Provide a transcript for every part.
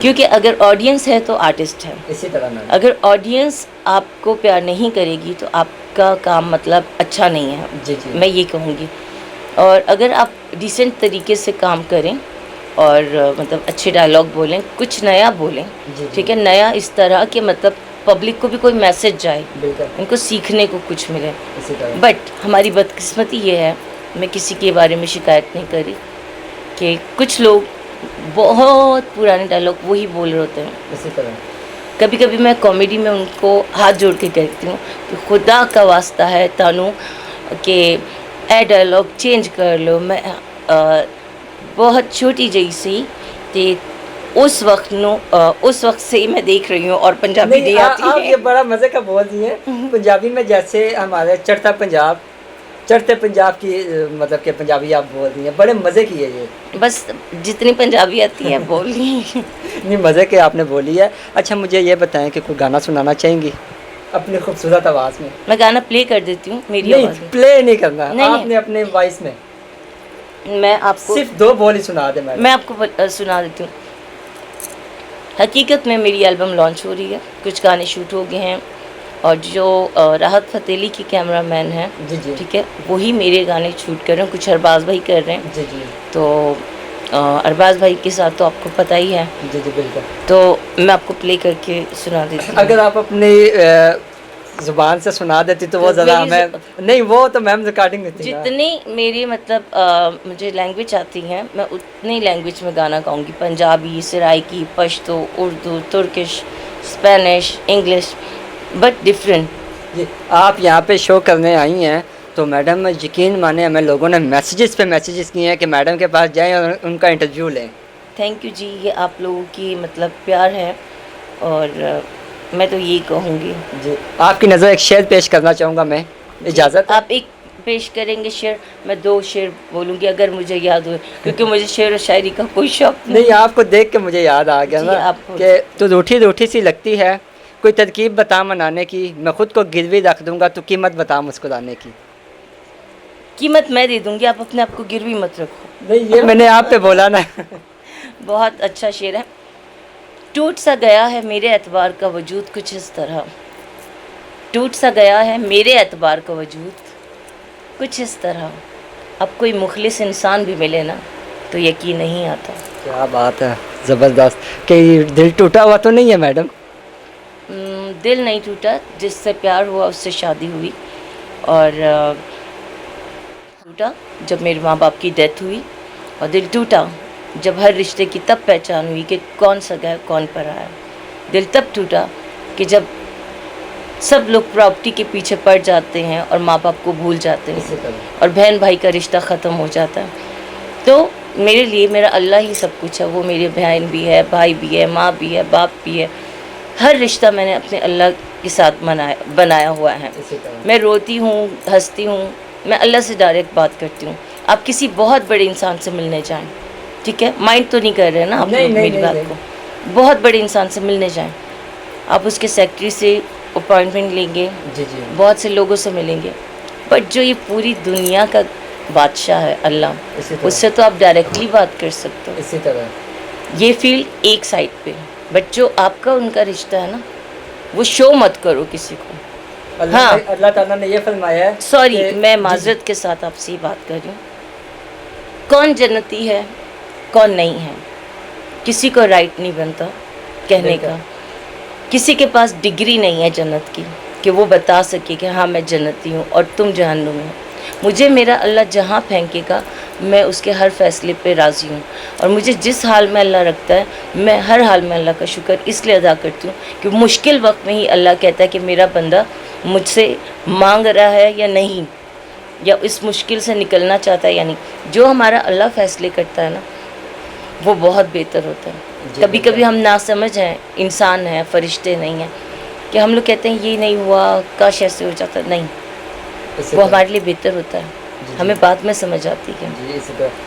کیونکہ اگر آڈینس ہے تو آرٹسٹ ہے. اسی طرح میم. اگر آڈینس آپ کو پیار نہیں کرے گی تو آپ کا کام مطلب اچھا نہیں ہے. جی جی. میں یہ کہوں گی. اور اگر آپ ڈیسنٹ طریقے سے کام کریں اور مطلب اچھے ڈائلاگ بولیں, کچھ نیا بولیں, جی ٹھیک ہے, نیا اس طرح کہ مطلب پبلک کو بھی کوئی میسج جائے, بالکل ان کو سیکھنے کو کچھ ملے. اسی طرح. بٹ ہماری بدقسمتی یہ ہے, میں کسی کے بارے میں شکایت نہیں کری, کہ کچھ لوگ بہت پرانے ڈائلاگ وہی بول رہے ہوتے ہیں. اسی طرح. کبھی کبھی میں کامیڈی میں ان کو ہاتھ جوڑ کے کہتی ہوں کہ خدا کا واسطہ ہے تانوں کہ اے ڈائلاگ چینج کر لو. میں بہت چھوٹی جی سی تے اس وقت سے ہی میں دیکھ رہی ہوں, اور پنجابی نہیں آتی آپ ہے. یہ بڑا مزے کا بول دی ہیں پنجابی میں, جیسے ہمارے چڑھتے پنجاب کی مطلب کہ پنجابی آپ بول دی ہیں, بڑے مزے کی ہے یہ. بس جتنی پنجابی آتی ہے بول لی. نہیں, مزے کے آپ نے بولی ہے. اچھا مجھے یہ بتائیں کہ کوئی گانا سنانا چاہیں گی اپنی خوبصورت آواز میں؟ میں گانا پلے کر دیتی ہوں میری نہیں, آواز میں. پلے نہیں کرنا, نہیں, آپ نے اپنے وائس میں میں آپ کو صرف 2 بول ہی سنا دیں. میں آپ کو سنا دیتی ہوں. حقیقت میں میری البم لانچ ہو رہی ہے, کچھ گانے شوٹ ہو گئے ہیں, اور جو راحت فتح علی کی کیمرہ مین ہیں, جی جی. ٹھیک ہے, وہی میرے گانے شوٹ کر رہے ہیں, کچھ ارباز بھائی کر رہے ہیں. جی جی. تو ارباز بھائی کے ساتھ تو آپ کو پتہ ہی ہے. جی جی بالکل. تو میں آپ کو پلے کر کے سنا دیتی ہوں. اگر آپ اپنی زبان سے سنا دیتی تو وہ ذرا ہمیں نہیں, وہ تو میم ریکارڈنگ ہوتی ہے. جتنی میری مطلب مجھے لینگویج آتی ہیں میں اتنی لینگویج میں گانا گاؤں گی. Punjabi, Saraiki, Pashto, Urdu, Turkish, Spanish, English, but different. جی, آپ یہاں پہ شو کرنے آئی ہیں تو میڈم یقین مانیں ہمیں لوگوں نے میسیجز پہ میسیجز کیے ہیں کہ میڈم کے پاس جائیں اور ان کا انٹرویو لیں. تھینک یو جی, یہ آپ لوگوں کی مطلب پیار ہے, اور میں تو یہی کہوں گی. جی, آپ کی نظر ایک شعر پیش کرنا چاہوں گا میں, اجازت؟ آپ ایک پیش کریں گے شعر, میں 2 شعر بولوں گی اگر مجھے یاد ہوئے, کیونکہ مجھے شعر و شاعری کا کوئی شوق نہیں. آپ کو دیکھ کے مجھے یاد آ گیا نا آپ کہ تو روٹھی سی لگتی ہے, کوئی ترکیب بتا منانے کی, میں خود کو گروی رکھ دوں گا تو قیمت بتا مسکرانے کی. قیمت میں دے دوں گی, آپ اپنے آپ کو گروی مت رکھو. نہیں, یہ میں نے آپ پہ بولا نا. بہت اچھا شعر ہے. ٹوٹ سا گیا ہے میرے اعتبار کا وجود کچھ اس طرح, ٹوٹ سا گیا ہے میرے اعتبار کا وجود کچھ اس طرح, اب کوئی مخلص انسان بھی ملے نا تو یقین نہیں آتا. کیا بات ہے, زبردست. کہ دل ٹوٹا ہوا تو نہیں ہے میڈم؟ دل نہیں ٹوٹا, جس سے پیار ہوا اس سے شادی ہوئی, اور ٹوٹا جب میرے ماں باپ کی ڈیتھ ہوئی, اور دل ٹوٹا جب ہر رشتے کی تب پہچان ہوئی کہ کون سگا ہے کون پرایا ہے. دل تب ٹوٹا کہ جب سب لوگ پراپرٹی کے پیچھے پڑ جاتے ہیں اور ماں باپ کو بھول جاتے ہیں, اور بہن بھائی کا رشتہ ختم ہو جاتا ہے. تو میرے لیے میرا اللہ ہی سب کچھ ہے. وہ میری بہن بھی ہے, بھائی بھی ہے, ماں بھی ہے, باپ بھی ہے. ہر رشتہ میں نے اپنے اللہ کے ساتھ بنایا ہوا ہے. میں روتی ہوں, ہنستی ہوں, میں اللہ سے ڈائریکٹ بات کرتی ہوں. آپ کسی بہت بڑے انسان سے ملنے جائیں, ٹھیک ہے, مائنڈ تو نہیں کر رہے نا آپ لوگ میری بات کو, بہت بڑے انسان سے ملنے جائیں, آپ اس کے سیکٹری سے اپوائنٹمنٹ لیں گے, جی جی, بہت سے لوگوں سے ملیں گے, بٹ جو یہ پوری دنیا کا بادشاہ ہے اللہ, اس سے تو آپ ڈائریکٹلی بات کر سکتے ہو. اسی طرح یہ فیلڈ ایک سائڈ پہ, بٹ جو آپ کا ان کا رشتہ ہے نا وہ شو مت کرو کسی کو. ہاں, اللہ تعالیٰ نے یہ فرمایا ہے. سوری, میں معذرت کے ساتھ آپ سے بات کر رہی ہوں. کون جنتی ہے کون نہیں ہے, کسی کو رائٹ نہیں بنتا کہنے کا. کسی کے پاس ڈگری نہیں ہے جنت کی کہ وہ بتا سکے کہ ہاں میں جنتی ہوں اور تم جہنم میں. مجھے میرا اللہ جہاں پھینکے گا میں اس کے ہر فیصلے پہ راضی ہوں, اور مجھے جس حال میں اللہ رکھتا ہے میں ہر حال میں اللہ کا شکر اس لیے ادا کرتی ہوں کہ مشکل وقت میں ہی اللہ کہتا ہے کہ میرا بندہ مجھ سے مانگ رہا ہے یا نہیں, یا اس مشکل سے نکلنا چاہتا ہے یا نہیں. جو ہمارا اللہ فیصلے کرتا ہے نا وہ بہت بہتر ہوتا ہے. کبھی کبھی ہم ناسمجھ ہیں, انسان ہیں, فرشتے نہیں ہیں, کہ ہم لوگ کہتے ہیں یہ نہیں ہوا کاش ایسے ہو جاتا. نہیں, وہ ہمارے لیے بہتر ہوتا ہے, ہمیں بعد میں سمجھ آتی ہے.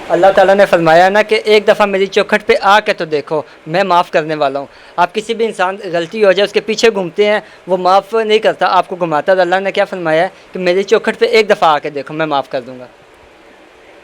اللہ تعالیٰ نے فرمایا نا کہ ایک دفعہ میری چوکھٹ پہ آ کے تو دیکھو, میں معاف کرنے والا ہوں. آپ کسی بھی انسان غلطی ہو جائے اس کے پیچھے گھومتے ہیں, وہ معاف نہیں کرتا, آپ کو گھماتا ہے. اللہ نے کیا فرمایا ہے کہ میری چوکھٹ پہ ایک دفعہ آ کے دیکھو, میں معاف کر دوں گا.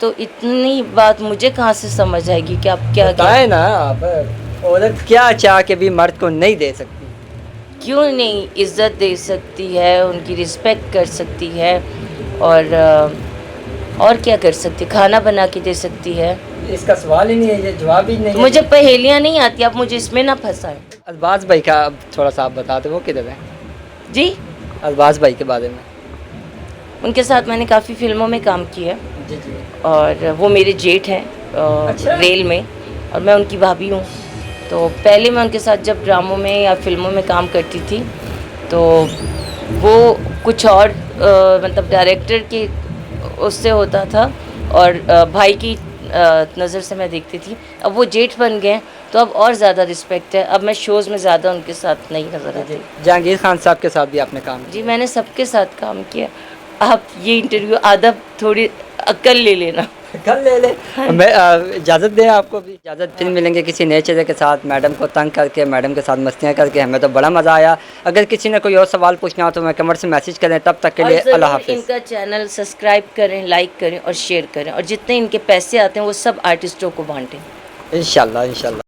تو اتنی بات مجھے کہاں سے سمجھ آئے گی کہ آپ کیا بتائیں نا آپ، عورت کیا چاہ کے بھی مرد کو نہیں دے سکتی؟ کیوں نہیں عزت دے سکتی ہے، ان کی رسپیکٹ کر سکتی ہے، اور کیا کر سکتی، کھانا بنا کے دے سکتی ہے. اس کا سوال ہی نہیں ہے، یہ جواب ہی نہیں ہے. مجھے پہیلیاں نہیں آتی، آپ مجھے اس میں نہ پھنسائیں. الباز بھائی کا اب تھوڑا سا آپ بتا دیں، وہ کدھر ہیں؟ جی، الباز بھائی کے بارے میں. ان کے ساتھ میں نے کافی فلموں میں کام کیا، جی جی. اور وہ میرے جیٹھ ہیں اچھا. ریل میں، اور میں ان کی بھابھی ہوں. تو پہلے میں ان کے ساتھ جب ڈراموں میں یا فلموں میں کام کرتی تھی تو وہ کچھ اور مطلب ڈائریکٹر کے اس سے ہوتا تھا، اور بھائی کی نظر سے میں دیکھتی تھی. اب وہ جیٹھ بن گئے تو اب اور زیادہ رسپیکٹ ہے. اب میں شوز میں زیادہ ان کے ساتھ نہیں نظر آتی. جہانگیر خان صاحب کے ساتھ بھی آپ نے کام کیا؟ جی، میں نے سب کے ساتھ کام کیا. آپ یہ انٹرویو ادب تھوڑی عقل لے لینا. کل لے لیں. میں اجازت دیں آپ کو بھی اجازت. پھر ملیں گے کسی نئے چیزیں کے ساتھ. میڈم کو تنگ کر کے، میڈم کے ساتھ مستیاں کر کے ہمیں تو بڑا مزہ آیا. اگر کسی نے کوئی اور سوال پوچھنا ہو تو میں کمنٹ سے میسج کریں. تب تک کے لیے اللہ اور حافظ. ان کا چینل سبسکرائب کریں، لائک کریں اور شیئر کریں، اور جتنے ان کے پیسے آتے ہیں وہ سب آرٹسٹوں کو بانٹیں. انشاءاللہ انشاءاللہ.